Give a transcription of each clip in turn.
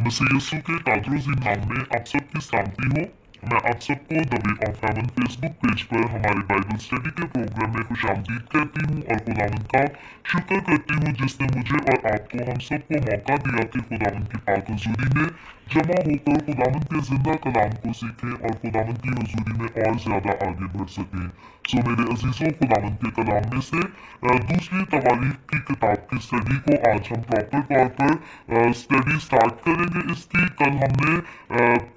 मसीह यीशु के कादरोज़ी नाम में आप सबकी सलामती हो। मैं आप सबको the way of haven Facebook page पर हमारे बाइबल स्टडी के प्रोग्राम में खुशामदीद कहती हूँ और खुदावंद का शुक्र करती हूँ जिसने मुझे और आपको हम सबको मौका दिया कि खुदावंद की पाक हजूरी में जमा होकर खुदावंद के जिंदा कलाम को सीखें और खुदावंद की हजूरी में और ज्यादा आगे बढ़ सकें। सो मेरे अजीजों, खुदावंद के कलाम में से दूसरी तवारीख की किताब की स्टडी को आज हम प्रॉपर तौर पर स्टडी स्टार्ट करेंगे। इसकी कल हमने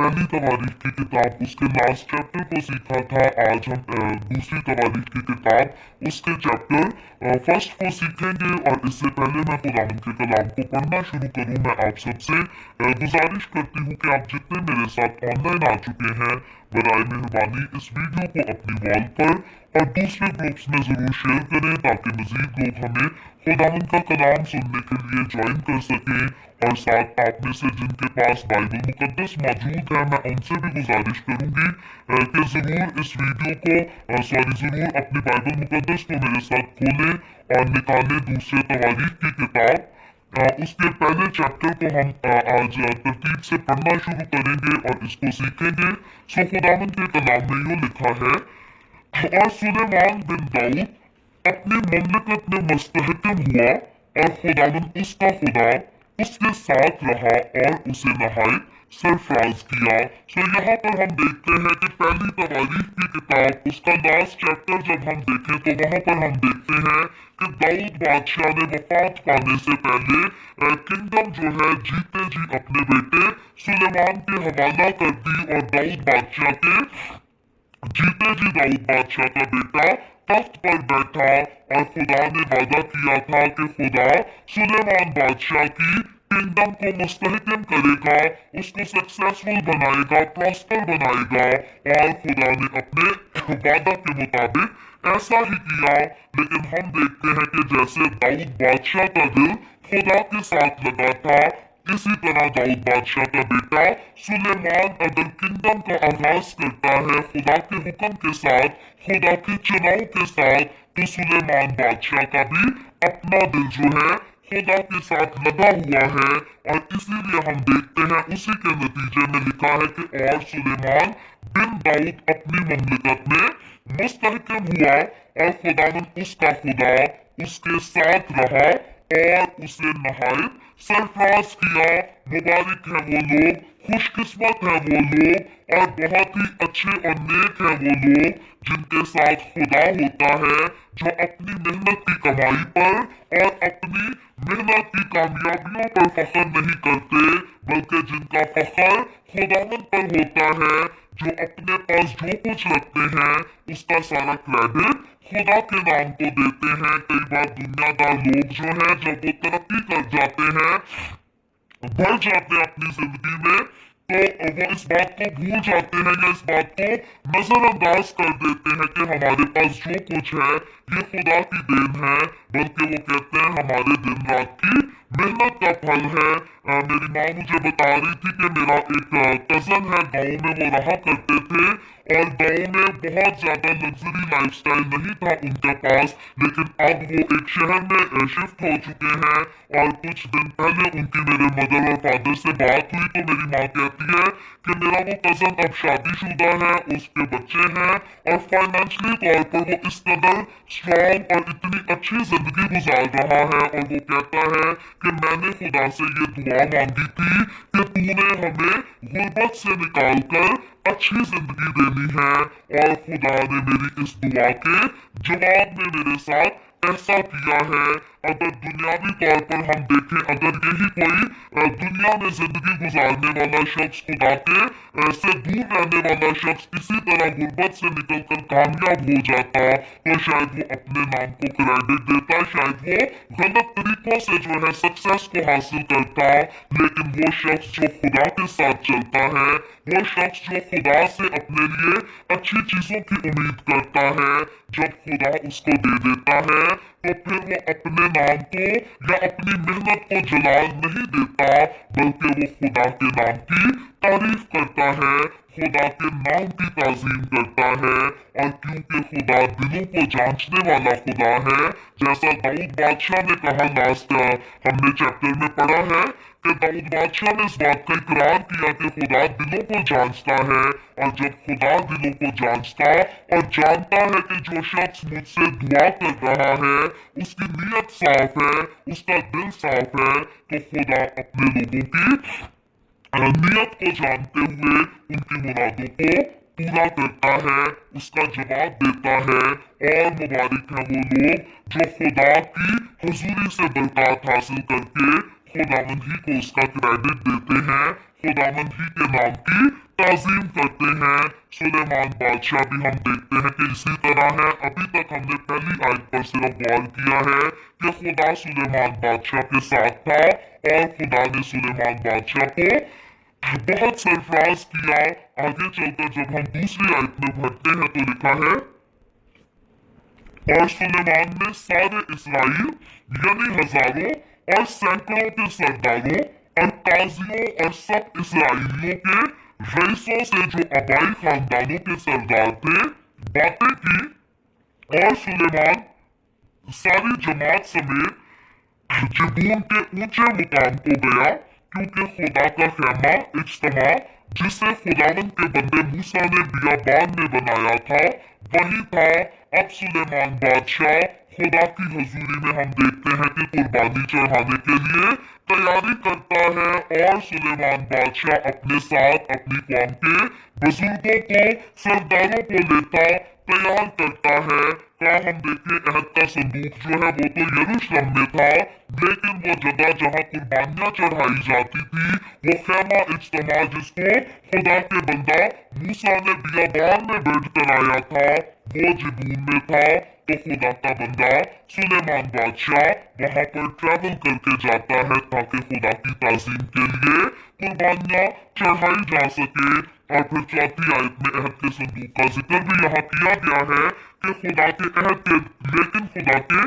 पहली तवारीख की किताब उसके लास्ट चैप्टर को सीखा था। आज हम दूसरी तवारीख की किताब उसके चैप्टर फर्स्ट को सीखेंगे। और इससे पहले मैं खुदावंद के कलाम को पढ़ना शुरू करूं, मैं आप सबसे गुजारिश करती हूँ कि आप जितने मेरे साथ ऑनलाइन आ चुके हैं बराए मेहरबानी इस वीडियो को अपनी वॉल पर और दूसरे ग्रुप्स में जरूर शेयर करें ताकि मजीद लोग हमें खुदावंद का कलाम सुनने के लिए ज्वाइन कर सकें। और साथ आप में से जिनके पास बाइबल मुकद्दस मौजूद है, मैं उनसे भी गुजारिश करूंगी कि जरूर इस वीडियो को जरूर अपनी बाइबल मुकद्दस को मेरे साथ खोलें और निकालें दूसरे तवारीख की किताब। उसके पहले चैप्टर को हम आज तरतीब से पढ़ना शुरू करेंगे और इसको सीखेंगे। सो खुदावंद के कलाम में यूं लिखा है, और सुलेमान बिन दाऊद अपनी ममलकत में मुस्तहकम हुआ और खुदावंद उसका खुदा उसके साथ रहा और उसे नहायत सरफराज किया। सो यहाँ पर हम देखते हैं कि पहली तवारीख की किताब उसका लास्ट चैप्टर जब हम देखें तो वहां पर हम देखते हैं कि दाऊद बादशाह ने वफात पाने से पहले किंगडम जो है जीते जी अपने बेटे सुलेमान के हवाला कर दी और दाऊद बादशाह के जीते जी दाऊद बादशाह का बेटा तख्त पर बैठा। और खुदा ने वादा किया था कि खुदा सुलेमान बादशाह की किंगडम को मुस्तहकम करेगा, उसको सक्सेसफुल बनाएगा, प्रॉस्पर बनाएगा। और खुदा ने अपने वादा के मुताबिक ऐसा ही किया। लेकिन हम देखते हैं कि जैसे दाऊद बादशाह का दिल खुदा के साथ लगा था, इसी तरह दाऊद बादशाह का बेटा सुलेमान अगर किंगडम का आगाज करता है खुदा के हुक्म के साथ, खुदा के चुनाव के साथ, तो सुलेमान बादशाह का भी अपना दिल जो है खुदा के साथ लगा हुआ है। और इसीलिए हम देखते हैं उसी के नतीजे में लिखा है कि और सुलेमान बिन दाऊद अपनी ममलकत में मुस्तहकम हुआ और खुदावंद उसका खुदा उसके साथ रहा और उसे नहायत सरफराज किया। मुबारक है वो लोग, खुशकिस्मत है वो लोग और बहुत ही अच्छे और नेक है वो लोग जिनके साथ खुदा होता है, जो अपनी मेहनत की कमाई पर और अपनी मेहनत की कामयाबियों पर फख्र नहीं करते, बल्कि जिनका फख्र खुदावंद पर होता है, जो अपने पास जो कुछ रखते हैं उसका सारा क्रेडिट खुदा के नाम को देते हैं। कई बार दुनियादार लोग जो हैं जब वो तरक्की कर जाते हैं, बढ़ जाते हैं अपनी जिंदगी में, तो वो इस बात को भूल जाते हैं या इस बात को नजरअंदाज कर देते हैं कि हमारे पास जो कुछ है ये खुदा की देन है, बल्कि वो कहते हैं हमारे दिन रात की मेहनत का फल है। मेरी माँ मुझे बता रही थी कि मेरा एक कजन है, गांव में वो रहा करते थे और गांव में बहुत ज्यादा लग्जरी लाइफस्टाइल नहीं था उनके पास, लेकिन अब वो एक शहर में शिफ्ट हो चुके हैं। और कुछ दिन पहले उनकी मेरे मदर और फादर से बात हुई तो मेरी माँ कहती है कि मेरा वो कजन अब शादीशुदा है, उसके बच्चे हैं और फाइनेंशियली तौर पर वो इस कदर स्ट्रॉन्ग और इतनी अच्छी जिंदगी गुजार रहा है। और वो कहता है कि मैंने खुदा से ये दुआ मांगी थी कि तूने हमें गुर्बत से निकाल कर अच्छी जिंदगी देनी है, और खुदा ने मेरी इस दुआ के जवाब में मेरे साथ ऐसा किया है। अगर दुनियावी तौर पर हम देखें, अगर यही कोई दुनिया में जिंदगी गुजारने वाला शख्स खुदा के से दूर रहने वाला शख्स इसी तरह गुर्बत से निकलकर कामयाब हो जाता तो शायद वो अपने नाम को क्रेडिट देता, शायद वो गलत तरीकों से जो है सक्सेस को हासिल करता। लेकिन वो शख्स जो खुदा के साथ चलता है, वो शख्स जो खुदा से अपने लिए अच्छी चीजों की उम्मीद करता है, जब खुदा उसको दे देता है तो फिर वो अपने नाम को या अपनी मेहनत को जलाल नहीं देता, बल्कि वो खुदा के नाम की तारीफ करता है, खुदा के नाम की ताजीम करता है। और क्योंकि खुदा दिलों को जांचने वाला खुदा है, जैसा दाऊद बादशाह ने कहा लास्ट हमने चैप्टर में पढ़ा है کہ داؤد بادشاہ نے اس بات کا اقرار کیا کہ خدا دلوں کو جانچتا ہے، اور جب خدا دلوں کو جانچتا اور جانتا ہے کہ جو شخص مجھ سے دعا کر رہا ہے اس کی نیت صاف ہے، اس کا دل صاف ہے، تو خدا اپنے لوگوں کی نیت کو جانتے ہوئے ان کی مرادوں کو پورا کرتا ہے، اس کا جواب دیتا ہے، اور مبارک ہیں وہ لوگ جو خدا کی حضوری سے برکات حاصل کر کے خداوند ہی کو اس کا کریڈٹ دیتے ہیں، خداوند ہی کے نام کی تعظیم کرتے ہیں۔ سلیمان بادشاہ بھی ہم دیکھتے ہیں کہ اسی طرح ہے۔ ابھی تک ہم نے پہلی آیت پر صرف غور کیا ہے کہ خدا سلیمان بادشاہ کے ساتھ تھا، اور خدا نے سلیمان بادشاہ کو بہت سرفراز کیا۔ آگے چل کر جب ہم دوسری آیت میں پڑھتے ہیں تو لکھا ہے، اور سلیمان نے سارے اسرائیل یعنی ہزاروں اور سینکڑوں کے سرداروں اور قاضیوں اور سب اسرائیلیوں کے رئیسوں سے جو آبائی خاندانوں کے سردار تھے باتیں کی، اور سلیمان ساری جماعت سمیت جبون کے اونچے مقام کو گیا، کیونکہ خدا کا خیمہ اجتماع جسے خداوند کے بندے موسیٰ نے بیابان میں بنایا تھا وہی تھا۔ اب سلیمان بادشاہ خدا کی حضوری میں ہم دیکھتے ہیں کہ قربانی چڑھانے کے لیے تیاری کرتا ہے، اور سلیمان بادشاہ اپنے ساتھ اپنی قوم کے بزرگوں کو سرداروں کو لیتا تیار کرتا ہے۔ ہم دیکھیں عہد کا صندوق جو ہے وہ تو یروشلم میں تھا، لیکن وہ جگہ جہاں قربانیاں چڑھائی جاتی تھی وہ خیمہ اجتماع جس کو خدا کے بندہ موسیٰ نے بیابان میں بیٹھ کر آیا تھا وہ جبون میں تھا۔ تو خدا کا بندہ سلیمان بادشاہ وہاں پر ٹریول کر کے جاتا ہے تاکہ خدا کی تعظیم کے لیے قربانیاں چڑھائی جا سکے۔ اور پھر چوتھی آیت میں عہد کے صندوق کا ذکر بھی یہاں کیا گیا ہے کہ خدا کے عہد کے لیکن خدا کے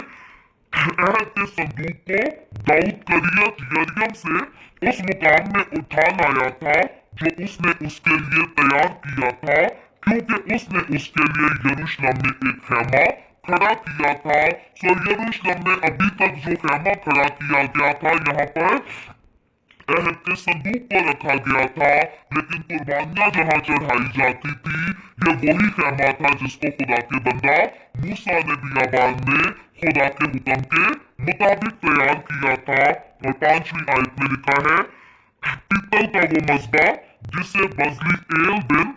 عہد کے صندوق کو داؤد کریت یریم سے اس مقام میں اٹھا لایا تھا جو اس نے اس کے لیے تیار کیا تھا، کیونکہ اس نے اس کے لیے یروشلم میں ایک خیمہ کھڑا کیا تھا۔ یروشلم میں ابھی تک جو خیمہ کھڑا کیا گیا تھا یہاں پر عہد کے صندوق کو رکھا گیا تھا، لیکن قربانیاں جہاں چڑھائی جاتی تھی یہ وہی خیمہ تھا جس کو خدا کے بندہ موسیٰ نے بیابان میں خدا کے حکم کے مطابق تیار کیا تھا۔ اور پانچویں آیت میں لکھا ہے، پیتل کا وہ مذبح جسے بزلی ایل بن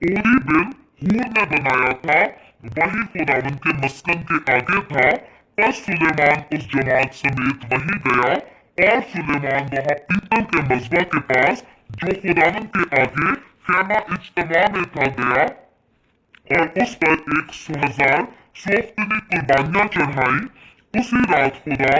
اوری بن ہور نے بنایا تھا وہی خداوند کے مسکن کے آگے تھا۔ پس سلیمان اس جماعت سمیت وہیں گیا، اور سلیمان وہاں پیتل کے مذبح کے پاس جو خداوند کے آگے خیمہ اجتماع میں تھا گیا، اور اس پر 1,000 سوختنی قربانیاں چڑھائی۔ اسی رات خدا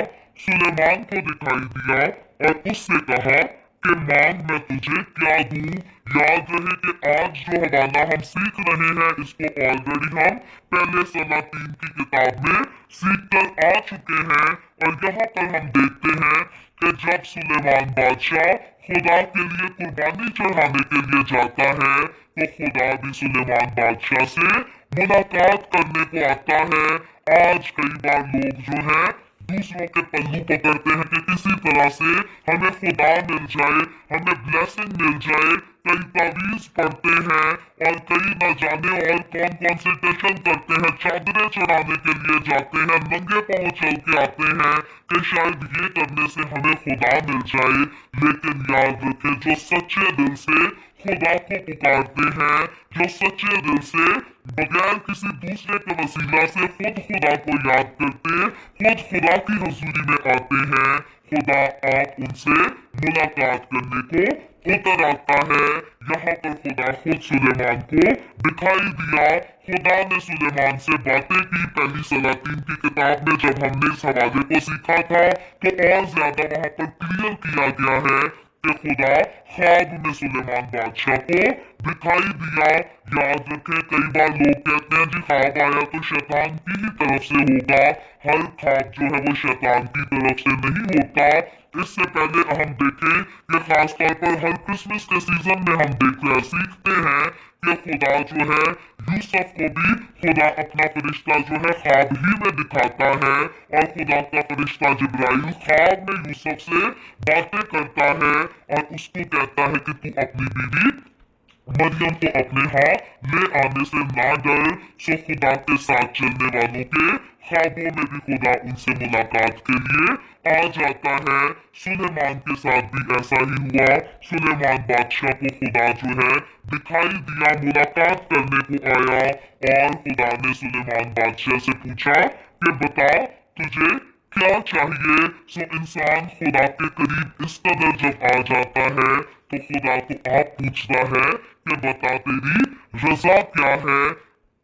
سلیمان کو دکھائی دیا اور اس سے کہا کہ مانگ میں تجھے کیا دوں۔ یاد رہے کہ آج جو حوالہ ہم سیکھ رہے ہیں اس کو آلریڈی ہم پہلے سلاطین کی کتاب میں سیکھ کر آ چکے ہیں، اور یہاں پر ہم دیکھتے ہیں کہ جب سلیمان بادشاہ خدا کے لیے قربانی چڑھانے کے لیے جاتا ہے تو خدا بھی سلیمان بادشاہ سے ملاقات کرنے کو آتا ہے۔ آج کئی بار لوگ جو ہیں دوسروں کے پلو پکڑتے ہیں کہ کسی طرح سے ہمیں خدا مل جائے، ہمیں بلیسنگ مل جائے، کئی تعویذ پڑھتے ہیں اور کئی نہ جانے اور کون کون سے ٹیشن کرتے ہیں، چادریں چڑھانے کے لیے جاتے ہیں، ننگے پاؤں چل کے آتے ہیں کہ شاید یہ کرنے سے ہمیں خدا مل جائے۔ لیکن یاد رکھیں جو سچے دل سے خدا کو پکارتے ہیں، جو سچے دل سے بغیر کسی دوسرے کے وسیلہ سے خود خدا کو یاد کرتے خود خدا کی حضوری میں آتے ہیں، خدا آپ ان سے ملاقات کرنے کو اتر آتا ہے۔ یہاں پر خدا خود سلیمان کو دکھائی دیا، خدا نے سلیمان سے باتیں کی۔ پہلی سلاطین کی کتاب میں جب ہم نے اس حوالے کو سیکھا تھا تو اور زیادہ وہاں پر کلیئر کیا گیا ہے کہ خدا خواب میں سلیمان بادشاہ کو دکھائی دیا۔ یاد رکھیں کئی بار لوگ کہتے ہیں جی خواب آیا تو شیطان کی ہی طرف سے ہوگا، ہر خواب جو ہے وہ شیطان کی طرف سے نہیں ہوتا۔ اس سے پہلے ہم دیکھیں کہ خاص طور پر ہر کرسمس کے سیزن میں ہم سیکھتے ہیں کہ خدا جو ہے یوسف کو بھی خدا اپنا فرشتہ جو ہے خواب ہی میں دکھاتا ہے، اور خدا کا فرشتہ جبرائیل خواب میں یوسف سے باتیں کرتا ہے اور اس کو کہتا ہے کہ تو اپنی بیوی مریم کو اپنے ہاں لے آنے سے نہ ڈر۔ سو خدا کے ساتھ چلنے والوں کے خوابوں میں بھی خدا ان سے ملاقات کے لیے آ جاتا ہے۔ سلیمان کے ساتھ بھی ایسا ہی ہوا۔ سلیمان بادشاہ کو خدا جو ہے دکھائی دیا، ملاقات کرنے کو آیا، اور خدا نے سلیمان بادشاہ سے پوچھا کہ بتا تجھے کیا چاہیے۔ سو انسان خدا کے قریب اس قدر جب آ جاتا ہے تو خدا کو آپ پوچھتا ہے کہ بتا تیری رضا کیا ہے،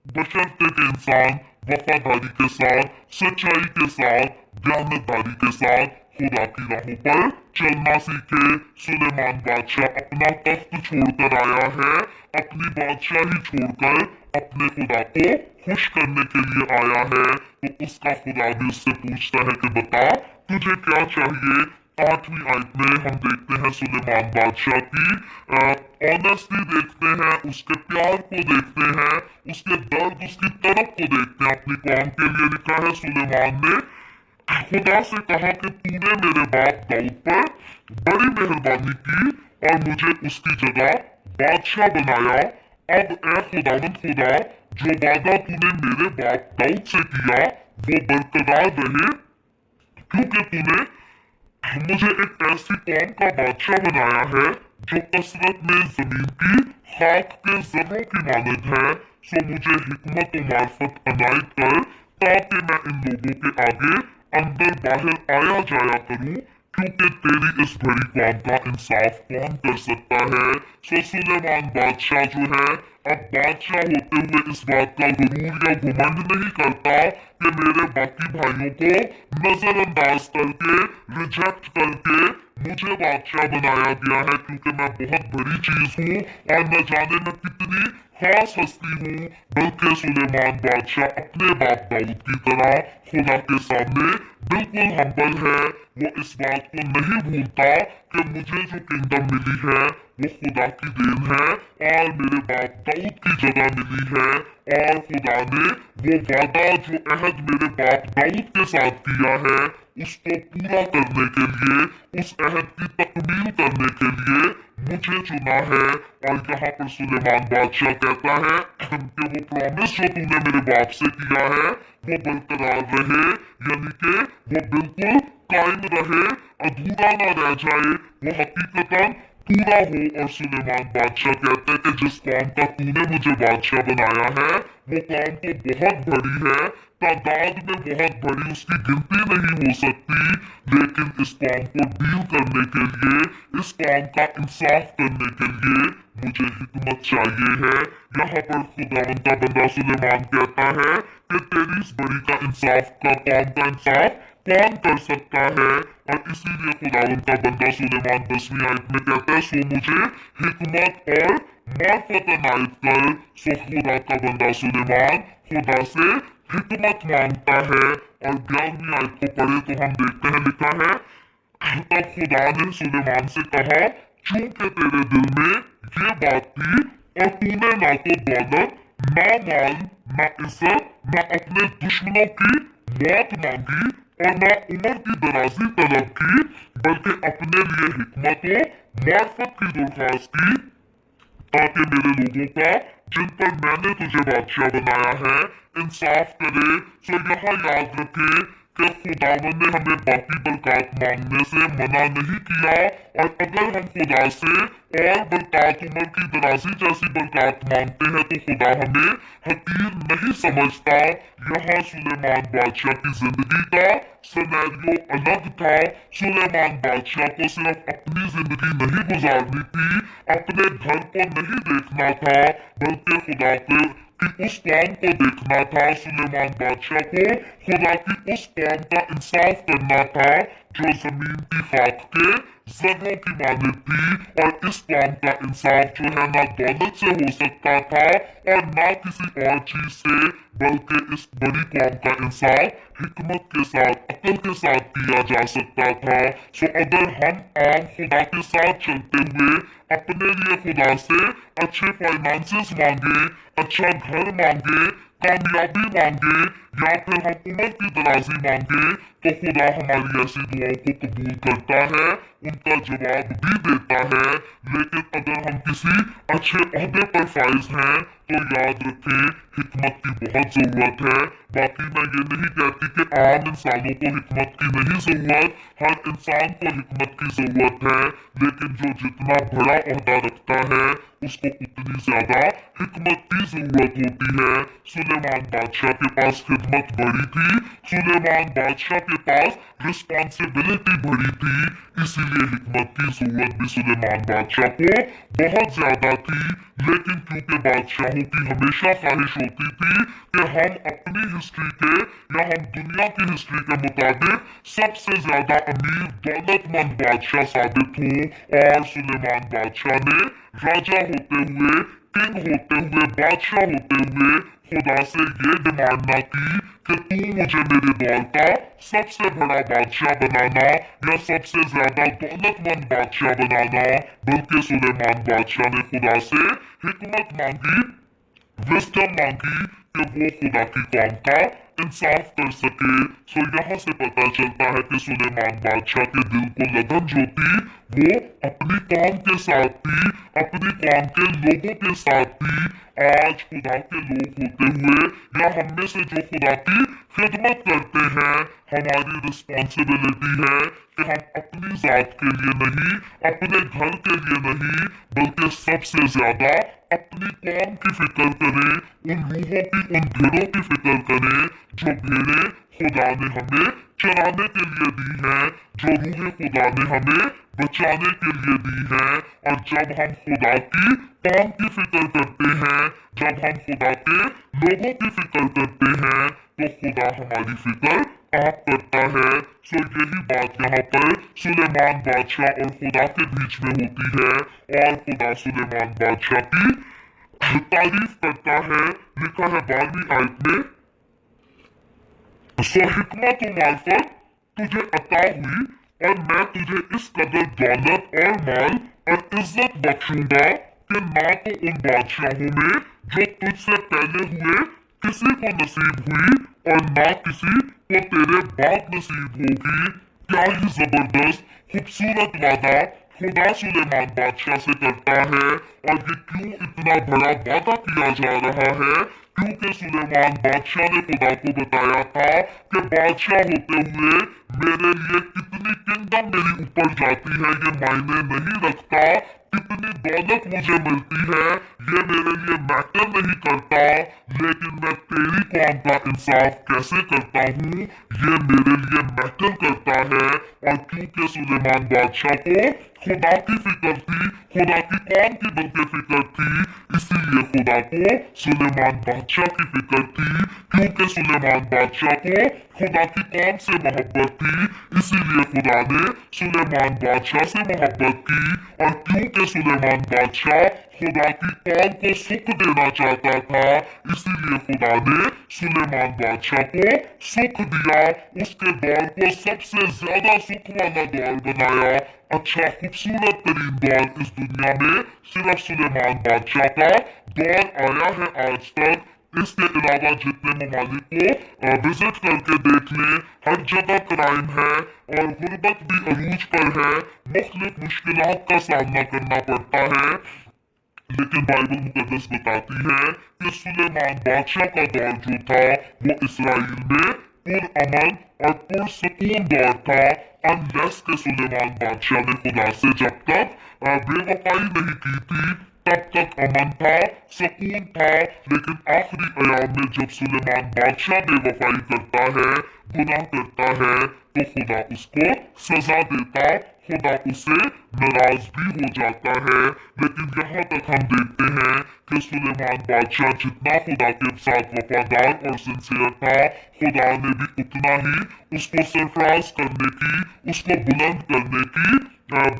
بشرطے کہ انسان وفاداری کے ساتھ، سچائی کے ساتھ، دیانتداری کے ساتھ خدا کی راہوں پر چلنا سیکھے۔ سلیمان بادشاہ اپنا تخت چھوڑ کر آیا ہے، اپنی بادشاہی چھوڑ کر اپنے خدا کو خوش کرنے کے لیے آیا ہے، تو اس کا خدا بھی اس سے پوچھتا ہے کہ بتا تجھے کیا چاہیے۔ 8ویں آیت میں ہم دیکھتے ہیں سلیمان بادشاہ کی آنیسٹی دیکھتے ہیں، اس کے پیار کو دیکھتے ہیں، اس کے درد، اس کی طرف کو دیکھتے ہیں اپنی قوم کے لیے۔ لکھا ہے سلیمان نے خدا سے کہا کہ تو نے میرے باپ داؤد پر بڑی مہربانی کی اور مجھے اس کی جگہ بادشاہ بنایا۔ اب اے خداوند خدا، جو وعدہ تو نے میرے باپ داؤد سے کیا وہ برقرار رہے، کیونکہ تو نے مجھے ایک ایسی قوم کا بادشاہ بنایا ہے جو کثرت میں زمین کی خاک کے ذروں کی مانند ہے۔ سو مجھے حکمت و معرفت عنایت کر تاکہ میں ان لوگوں کے آگے اندر باہر آیا جایا کروں، کیونکہ تیری اس بڑی قوم کا انصاف کون کر سکتا ہے۔ سو سلیمان بادشاہ جو ہے اب بادشاہ ہوتے ہوئے اس بات کا غرور یا گھمنڈ نہیں کرتا کہ میرے باقی بھائیوں کو نظر انداز کر کے، ریجیکٹ کر کے مجھے بادشاہ بنایا گیا ہے، کیونکہ میں بہت بڑی چیز ہوں اور نہ جانے میں کتنی خاص ہستی ہوں۔ بلکہ سلیمان بادشاہ اپنے باپ داؤد کی طرح خدا کے سامنے بالکل ہمبل ہے۔ وہ اس بات کو نہیں بھولتا کہ مجھے جو کنگڈم ملی ہے وہ خدا کی دین ہے اور میرے باپ داؤد کی جگہ ملی ہے، اور خدا نے وہ وعدہ جو عہد میرے باپ داؤد کے ساتھ کیا ہے اس کو پورا کرنے کے لیے، اس عہد کی تکمیل کرنے کے لیے مجھے چنا ہے۔ اور یہاں پر سلیمان بادشاہ کہتا ہے کہ وہ پرومس جو تم نے میرے باپ سے کیا ہے وہ برقرار رہے، یعنی کہ وہ بالکل قائم رہے، ادھورا نہ رہ جائے، وہ حقیقتاً پورا ہو۔ اور سلیمان بادشاہ کہتے ہیں کہ جس قوم کا تو نے مجھے بادشاہ بنایا ہے وہ قوم تو بہت بڑی ہے، تعداد میں بہت بڑی، اس کی گنتی نہیں ہو سکتی، لیکن اس قوم کو ڈیل کرنے کے لیے، اس قوم کا انصاف کرنے کے لیے مجھے حکمت چاہیے ہے۔ یہاں پر خداوند کا بندہ سلیمان کہتا ہے کہ تیری اس بڑی کا انصاف، کا قوم کا انصاف کون کر سکتا ہے، اور اسی لیے خداوند کا بندہ سلیمان 10ویں آیت میں کہتا ہے سو مجھے حکمت اور معرفت عنایت کر۔ سو خدا کا بندہ سلیمان خدا سے حکمت مانگتا ہے، اور 11ویں آیت کو پڑھے تو ہم دیکھتے ہیں لکھا ہے تب خدا نے سلیمان سے کہا چونکہ تیرے دل میں یہ بات تھی اور تو نے نہ تو دولت، نہ مال، نہ عزت، نہ اپنے دشمنوں کی موت مانگی اور نہ عمر کی درازی طلب کی، بلکہ اپنے لیے حکمت و معرفت کی درخواست کی، تاکہ میرے لوگوں کا جن پر میں نے تجھے بادشاہ بنایا ہے انصاف کرے۔ سو یہاں یاد رکھے کہ خداوند نے ہمیں باقی برکات مانگنے سے منع نہیں کیا، اور اگر ہم خدا سے اور برکات، عمر کی درازی جیسی برکات مانگتے ہیں تو خدا ہمیں حقیر نہیں سمجھتا۔ یہاں سلیمان بادشاہ کی زندگی کا سینیریو الگ تھا۔ سلیمان بادشاہ کو صرف اپنی زندگی نہیں گزارنی تھی، اپنے گھر کو نہیں دیکھنا تھا، بلکہ خدا کی اس قوم کو دیکھنا تھا۔ سلیمان بادشاہ کو خدا کی اس قوم کا انصاف کرنا تھا जो जमीन की खाक के जर्रों की मानिंद थी। और इस कौम का इंसाफ जो है ना दौलत से हो सकता था और ना किसी और चीज से, बल्कि इस बड़ी कौम का इंसाफ हिकमत के साथ, अकल के साथ किया जा सकता था। सो अगर हम आम खुदा के साथ चलते हुए अपने लिए खुदा से अच्छे फाइनेंसेस मांगे, अच्छा घर मांगे, कामयाबी मांगे या फिर हम उम्र की दराजी मांगे, तो खुदा हमारी ऐसी दुआओं को कबूल करता है, उनका जवाब भी देता है। लेकिन अगर हम किसी अच्छे ओहदे पर फाइज हैं तो याद रखें हिकमत की बहुत जरूरत है। बाकी मैं ये नहीं कहती कि आम इंसानों को हिकमत की नहीं जरूरत, हर इंसान को हिकमत की जरूरत है, लेकिन जो जितना बड़ा ओहदा रखता है उसको उतनी ज्यादा हिकमत की जरूरत होती है। सुलेमान बादशाह के पास खिदमत बड़ी थी, सुलेमान बादशाह के पास रिस्पॉन्सिबिलिटी बड़ी थी, इसीलिए हिकमत की जरूरत भी सुलेमान बादशाह को बहुत ज्यादा थी। लेकिन क्योंकि बादशाहों की हमेशा ख्वाहिश होती थी कि हम अपनी हिस्ट्री के या हम दुनिया की हिस्ट्री के मुताबिक सबसे ज्यादा अमीर दौलतमंद बादशाह साबित हों, और सुलेमान बादशाह ने राजा होते हुए, किंग होते हुए, बादशाह होते हुए खुदा से ये डिमांड ना की कि तू मुझे मेरे दौर का सबसे बड़ा बादशाह बनाना या सबसे ज्यादा दौलतमंद बादशाह बनाना, बल्कि सुलेमान बादशाह ने खुदा से हिकमत मांगी, विस्डम मांगी कि वो खुदा की कौम का इंसाफ कर सके। सो यहाँ से पता चलता है कि सुलेमान बादशाह के दिल को लगन जो थी वो अपनी कौम के साथ थी, अपनी कौम के लोगों के साथ थी। आज खुदा के लोग होते हुए या हम में से जो खुदा की खिदमत करते हैं, हमारी रिस्पॉन्सिबिलिटी है कि हम अपनी जात के लिए नहीं, अपने घर के लिए नहीं, बल्कि सबसे ज्यादा अपनी कौम की फिक्र करें, उन रूहों की, उन भेड़ों की फिक्र करें जो भेड़ें खुदा ने हमें चराने के लिए दी हैं, जो रूहें खुदा ने हमें बचाने के लिए दी हैं। और जब हम खुदा की कौम की फिक्र करते हैं, जब हम खुदा के लोगों की फिक्र करते हैं, तो खुदा हमारी फिक्र आप करता है। सो यही बात यहाँ पर सुलेमान बादशाह और खुदा के बीच में होती है, और खुदा सुलेमान बादशाह की तारीफ करता है। लिखा है 12वीं आयत में, सो हिकमत और मार्फत तुझे अता हुई और मैं तुझे इस कदर दौलत और माल और इज्जत बख्शूंगा कि ना तो उन बादशाहों में जो तुझसे पहले हुए किसी को नसीब हुई और ना किसी को तेरे बाद नसीब होगी। क्या ही जबरदस्त खूबसूरत वादा खुदा सुलेमान बादशाह से करता है। और ये क्यों इतना बड़ा वादा किया जा रहा है? क्योंकि सुलेमान बादशाह ने खुदा को बताया था कि बादशाह होते हुए मेरे लिए कितनी किंगडम मेरी ऊपर जाती है ये मायने नहीं रखता, कितनी दौलत मुझे मिलती है ये मेरे लिए मैटर नहीं करता, लेकिन मैं तेरी कौम का इंसाफ कैसे करता हूँ ये मेरे लिए मैटर करता है। और क्योंकि सुलेमान बादशाह को खुदा की फिक्र थी, खुदा की कौम की बल्कि फिक्र थी, इसीलिए खुदा को सुलेमान बादशाह की फिक्र थी। क्योंकि सुलेमान बादशाह को खुदा की कौम से मोहब्बत थी, इसीलिए खुदा ने सुलेमान बादशाह से मोहब्बत की। और क्योंकि सुलेमान बादशाह खुदा की कौम को सुख देना चाहता था, इसीलिए खुदा ने सुलेमान बादशाह को सुख दिया, उसके दौर को सबसे ज्यादा सुख वाला दौर बनाया। अच्छा खूबसूरत तरीन दौर इस दुनिया में सिर्फ सुलेमान बादशाह का दौर आया है आज तक। इसके अलावा जितने ममालिक को विजिट करके देख लें, हर जगह क्राइम है और गुर्बत भी अरूज पर है, मुख्तलिफ मुश्किलात का सामना करना पड़ता है। लेकिन बाइबल मुकद्दस बताती है कि सुलेमान बादशाह का दौर जो था वो इसराइल में पुरअमन और पुरसकून दौर था, अनलेस के सुलेमान बादशाह ने खुदा से जब तक बेवफाई नहीं की थी तब तक अमन था, सुकून था। लेकिन आखिरी अयाम में जब सुलेमान बादशाह बेवफाई करता है, गुनाह करता है, तो खुदा उसको सजा देता, खुदा उससे नाराज भी हो जाता है। लेकिन यहाँ तक हम देखते हैं कि सुलेमान बादशाह जितना खुदा के साथ वफादार और सिंसियर था, खुदा ने भी उतना ही उसको सरफराज करने की, उसको बुलंद करने की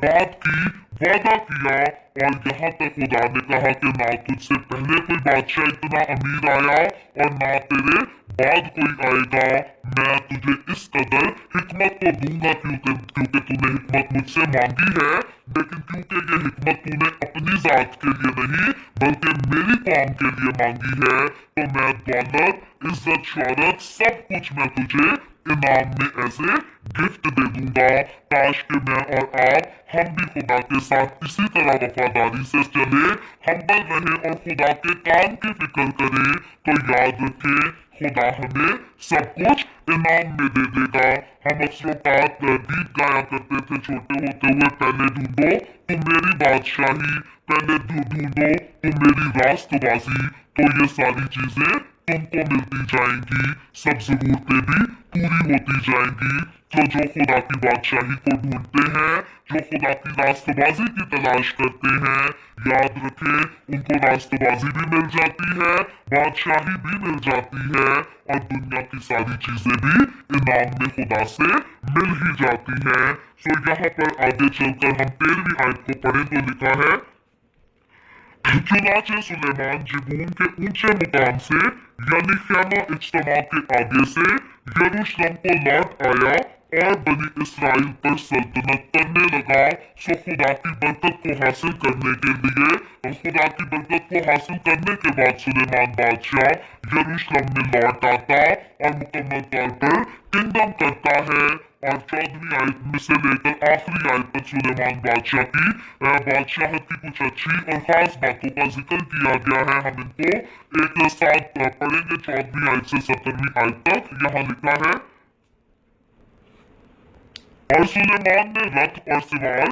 बात की, वादा किया। और यहाँ तक खुदा ने कहा कि ना तुझसे पहले कोई बादशाह इतना अमीर आया और ना तेरे बाद कोई आएगा। मैं तुझे इस कदर हिकमत को दूंगा क्योंकि तूने हिकमत मुझसे मांगी है, लेकिन क्योंकि ये हिकमत तूने अपनी जात के लिए नहीं बल्कि मेरी कौम के लिए मांगी है, तो मैं दौलत, इज्जत, शोहरत सब कुछ मैं तुझे इनाम में ऐसे गिफ्ट दे दूंगा। काश कि मैं और आप हम भी खुदा के साथ इसी तरह वफादारी से चले, हम्बल रहे और खुदा के काम की फिक्र करे, तो याद रखे खुदा हमें सब कुछ इनाम में दे देगा। हम अक्सरोकात गीत गाया करते थे छोटे होते हुए, पहले ढूंढो तुम मेरी बादशाही, पहले ढूंढो तुम मेरी रास्तबाजी, तो ये सारी चीजें तुमको मिलती जाएंगी, सब जरूरतें भी पूरी होती जाएंगी। तो जो खुदा की बादशाही को ढूंढते हैं, जो खुदा की रास्तबाजी की तलाश करते हैं, याद रखें उनको रास्तबाजी भी मिल जाती है, बादशाही भी मिल जाती है, और दुनिया की सारी चीजें भी इनाम में खुदा से मिल ही जाती हैं। सो यहाँ पर आगे चलकर हम 13वीं आयत को पढ़ें तो लिखा है, चुनाचे सुलेमान जिबून के ऊंचे मुकाम से यानी खैमा इज्तिमा के आगे से यरूशलेम को लौट आया और बनी इसराइल पर सल्तनत करने लगा। सो खुदा की बरकत को हासिल करने के लिए और खुदा की बरकत को हासिल करने के बाद सुलेमान बादशाह यरूशलेम में लौट आता और मुकम्मल तौर पर किंगडम करता है। और 14वीं आयत में से लेकर आखिरी आयत तक सुलेमान बादशाह की बादशाहत की कुछ अच्छी और खास बातों का जिक्र किया गया है। हम इनको एक साथ पढ़ेंगे 14वीं आयत से 17वीं आयत तक। यहाँ लिखा है, और सुलेमान ने रथ और सवार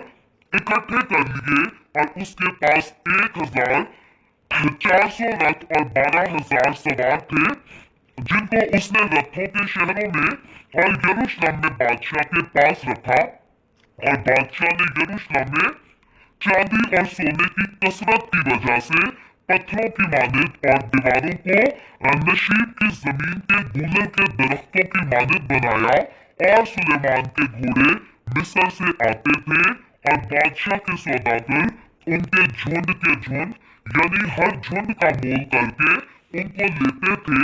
इकट्ठे कर लिए और उसके पास 1400 रथ और 12,000 सवार थे, जिनको उसने रथों के शहरों में और यरूशलेम में बादशाह के पास रखा। और बादशाह ने यरूशलेम में चांदी और सोने की कसरत की वजह से पत्थरों की मानद और दीवारों को नशीब की जमीन के गूलर के दरख्तों की मानद बनाया। और सुलेमान के घोड़े मिस्र से आते थे और बादशाह के सौदागर उनके झुंड के झुंड यानी हर झुंड का मोल करके उनको लेते थे।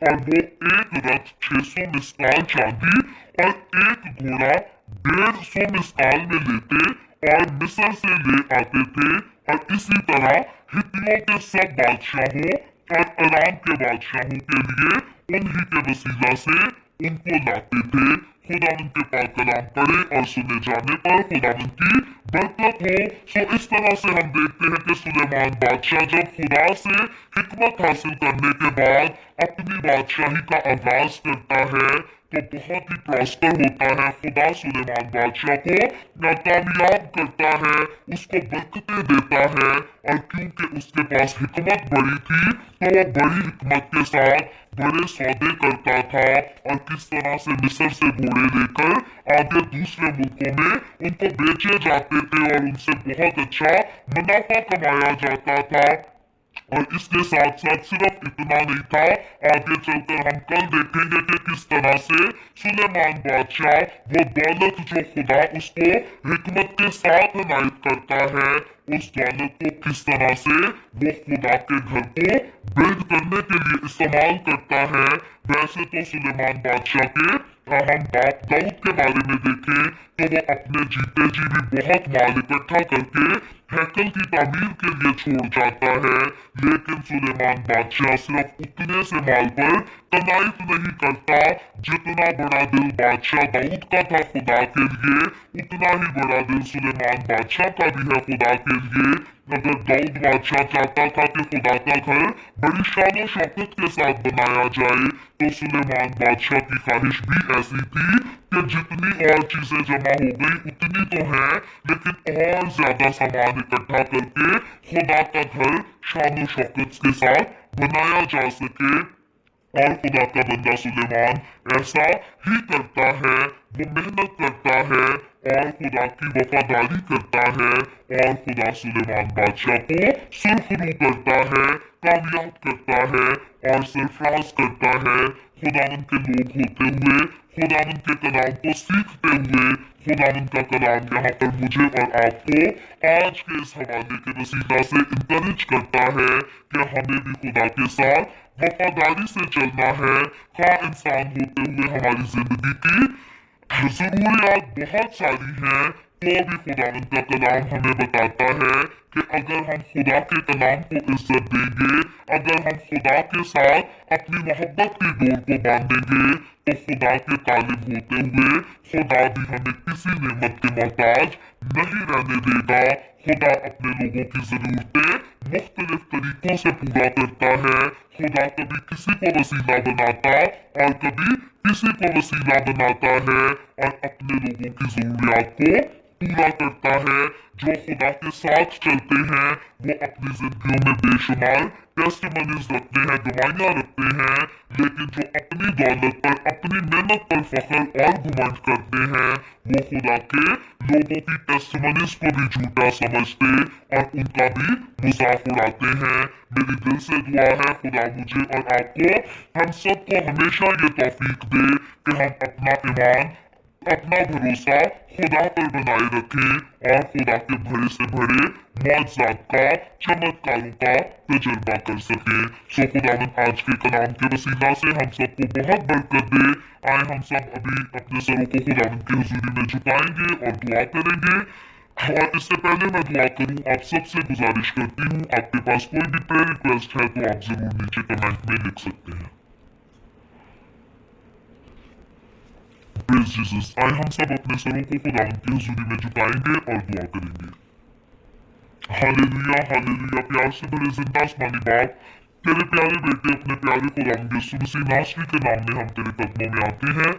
और वो एक रथ 600 मिस्काल चांदी और एक घोड़ा 150 मिस्काल में लेते और मिस्र से ले आते थे। और इसी तरह हित्तियों के सब बादशाहों और अराम के बादशाहों के लिए उन्हीं के वसीला से उनको लाते थे। खुदा उनके पाक कलाम पढ़े और सुने जाने पर खुदा उनकी बरकत हो। सो इस तरह से हम देखते हैं कि सुलेमान बादशाह जब खुदा से हिकमत हासिल करने के बाद अपनी बादशाही का आगाज करता है तो बहुत ही प्रॉस्पर होता है। खुदा सुलेमान बादशाह को कामयाब करता है, उसको बरकतें देता है। और क्योंकि उसके पास हिकमत बड़ी थी तो वो बड़ी हिकमत के साथ बड़े सौदे करता था और किस तरह से मिस्र से घोड़े लेकर आगे दूसरे मुल्कों में उनको बेचे जाते थे और उनसे बहुत अच्छा मुनाफा कमाया जाता था। और इसके साथ साथ सिर्फ इतना नहीं था, आगे चलकर हम कल देखेंगे कि किस तरह से सुलेमान बादशाह वो दौलत जो खुदा उसको हिकमत के साथ इनायत करता है, उस दौलत को किस तरह से वो खुदा के घर को बिल्ड करने के लिए इस्तेमाल करता है। वैसे तो सुलेमान बादशाह के हम बाप दाऊद के बारे में देखें तो वो अपने जीते जी भी बहुत माल इकट्ठा करके हैकल की तामीर के लिए छोड़ जाता है। लेकिन सुलेमान बादशाह सिर्फ उतने से माल पर तनाइफ नहीं करता जितना बड़ा दिल बादशाह दाऊद का था खुदा के लिए, उतना ही बड़ा दिल सुलेमान बादशाह का भी है खुदा के लिए। अगर दाऊद बादशाह चाहता था कि खुदा का घर बड़ी शान शौकत के साथ बनाया जाए तो सुलेमान बादशाह की ख्वाहिश भी ऐसी थी कि जितनी और चीजें जमा हो गई उतनी तो है, लेकिन और ज्यादा सामान इकट्ठा करके खुदा का घर शान शौकत के साथ बनाया जा सके। और खुदा का बंदा सुलेमान ऐसा ही करता है, वो मेहनत करता है और खुदा की वफादारी करता है और खुदा सुलेमान बादशाह को सुरखरू करता है, कामयाब करता है और सरफराज करता है। खुदावंद के लोग होते हुए, खुदावंद के कलाम को सीखते हुए, खुदावंद का कलाम यहाँ पर मुझे और आपको आज के इस हवाले के वसीला से इंकरेज करता है कि हमें भी खुदा के साथ वफादारी से चलना है। खा इंसान होते हुए हमारी जिंदगी की जरूरियात बहुत सारी हैं, तो भी खुदावंद का कलाम हमें बताता है कि अगर हम खुदा के कलाम को इज्जत देंगे, अगर हम खुदा के साथ अपनी मोहब्बत की डोर को बांधेंगे, तो खुदा के तालिब होते हुए खुदा भी हमें किसी नेमत के मोहताज नहीं रहने देगा। खुदा अपने लोगों की जरूरतें मुख्तलिफ तरीकों से पूरा करता है। खुदा कभी किसी को वसीला बनाता और कभी किसी को वसीला बनाता है और अपने लोगों की जरूरियात को पूरा करता है। जो खुदा के साथ चलते हैं वो अपनी जिंदगियों में बेशुमार टेस्टिमनीज रखते हैं, गवाहियां रखते हैं, लेकिन जो अपनी दौलत पर, अपनी मेहनत पर फख्र और घमंड करते हैं, वो खुदा के लोगों की टेस्टिमनीज को भी झूठा समझते और उनका भी मजाक उड़ाते हैं। मेरी दिल से दुआ है खुदा मुझे और आपको, हम सबको हमेशा ये तौफीक दे कि हम अपना ईमान, अपना भरोसा खुदा पर बनाए रखें और खुदा के बड़े से बड़े मौजज़ात का, चमत्कारों का तजुर्बा कर सके। सो खुदावंद आज के कलाम के वसीला से हम सबको बहुत बरकत दे। आए हम सब अभी अपने सरों को खुदावंद की हुजूरी में झुकाएंगे और दुआ करेंगे। और इससे पहले मैं दुआ करूं, आप सबसे गुजारिश करती हूँ, आपके पास कोई भी प्रेयर रिक्वेस्ट है तो आप जरूर नीचे कमेंट में लिख सकते हैं। Praise Jesus. आए हम सब अपने सरों को खुदावंद की हुजूरी में झुकाएंगे और दुआ करेंगे। Hallelujah, hallelujah. प्यार से बड़े जिंदा आसमानी बाप, तेरे प्यारे बेटे अपने प्यारे खुदावंद यीशु मसीह नासरी के नाम में हम तेरे कदमों में आते हैं।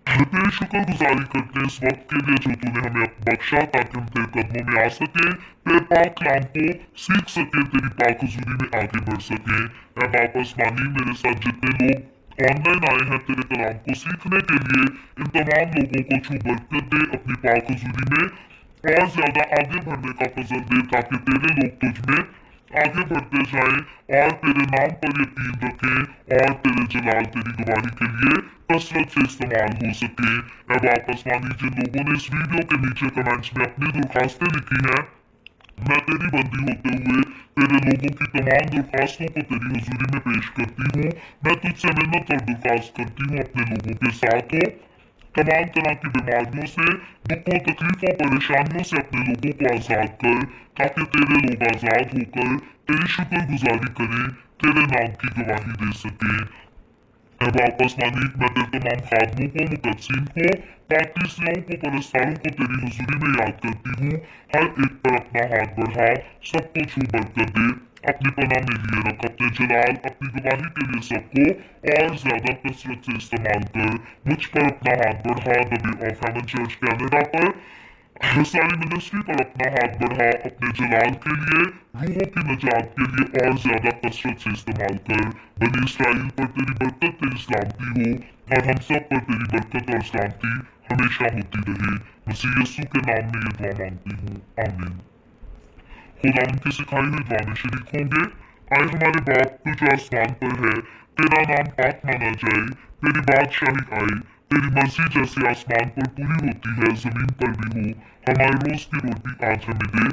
तेरी शुक्रगुजारी करते हैं इस वक्त के लिए जो तूने हमें बख्शा, ताकि हम तेरे कदमों में आ सके, तेरे पाक कलाम को सीख सके, तेरी पाक हुजूरी में आगे बढ़ सके। ऐ बाप आसमानी, मेरे साथ जितने लोग ऑनलाइन आए हैं तेरे कलाम को सीखने के लिए, इन तमाम लोगों को छू बरकत दे, अपनी पाक हुजूरी में और ज्यादा आगे बढ़ने का फजल दे, ताकि तेरे लोग तुझ में आगे बढ़ते जाएं और तेरे नाम पर यकीन रखें और तेरे जलाल, तेरी गवाही के लिए कसरत से इस्तेमाल हो सके। ऐ बाप आसमानी, जिन लोगों ने इस वीडियो के नीचे कमेंट्स में अपनी दरखास्तें लिखी हैं, मैं तेरी बंदी होते हुए तेरे लोगों की तमाम दरखास्तों को तेरी हुजूरी में पेश करती हूँ। मैं तुझसे मिन्नत और दरखास्त करती हूँ, अपने लोगों के साथ हो, तमाम तरह की बीमारियों से, दुखों, तकलीफों, परेशानियों से अपने लोगों को आजाद कर, ताकि तेरे लोग आजाद होकर तेरी शुक्रगुजारी करें, तेरे नाम की गवाही दे सके। अब वापस मालिक, मैं तेरे तमाम खादमों को, मुकद्दसीन को, पाकिस्तानों को, परस्तारों को तेरी हुजूरी में याद करती हूँ। हर एक पर अपना हाथ बढ़ा, सबको छू बरकत दे, अपनी पनाह में लिए रख, अपने जलाल, अपनी गवाही के लिए सबको और ज्यादा कसरत से इस्तेमाल कर। मुझ पर अपना हाथ बढ़ा, the way of haven church Canada पर सारी मिनिस्ट्री पर अपना हाथ बढ़ा, अपने जलाल के लिए, रूहों की नजात के लिए और ज्यादा कसरत से इस्तेमाल कर। बनी इसराइल पर तेरी बरकत, तेरी सलामती हो और हम सब पर तेरी बरकत और सलामती हमेशा होती रहे। मसीह यीशु के नाम में ये दुआ मांगती हूँ, आमीन। खुदा उनकी सिखाई हुई दुआ में शरीक होंगे। आए हमारे बाप तू जो आसमान पर है, तेरा नाम पाक माना जाए, तेरी बादशाही आए, तेरी मर्जी जैसे आसमान पर पूरी होती है जमीन पर भी हो। हमारे रोज की रोटी आज हमें दे,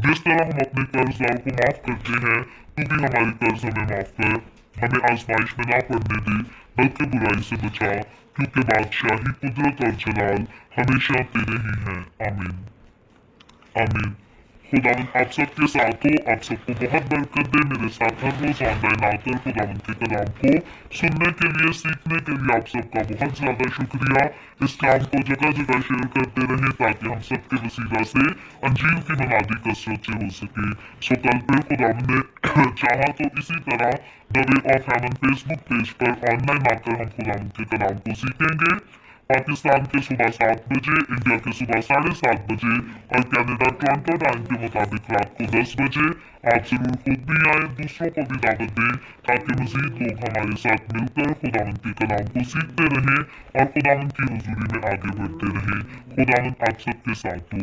जिस तरह हम अपने कर्जदारों को माफ करते हैं, तू भी हमारे कर्ज हमें माफ कर। हमें आजमाइश में ना पड़ने दे, बल्कि बुराई से बचा, क्योंकि बादशाही, कुदरत और जलाल हमेशा तेरे ही हैं, आमीन, आमीन। खुदावन आप सबके साथ हो, आप सबको बहुत बरकत दे। मेरे साथ हर रोज ऑनलाइन आकर खुदावन के कलाम को सुनने के लिए, सीखने के लिए आप सबका बहुत ज्यादा शुक्रिया। इस काम को जगह जगह शेयर करते रहे, ताकि हम सबके वसीला से अंजील की मनादी कसरत से हो सके। सो कल फिर खुदावन ने चाहा तो इसी तरह the way of haven Facebook page पर ऑनलाइन आकर हम खुदावन के कलाम को सीखेंगे पाकिस्तान के सुबह 7 बजे, इंडिया के सुबह 7:30 बजे और कनाडा टोरंटो टाइम के मुताबिक रात को 10 बजे। आप जरूर खुद भी आए, दूसरों को भी दावत दें ताकि मजीद लोग हमारे साथ मिलकर खुदावंद के कलाम को सीखते रहें और खुदावंद की हुजूरी में आगे बढ़ते रहें। खुदावंद आप सबके साथ हो।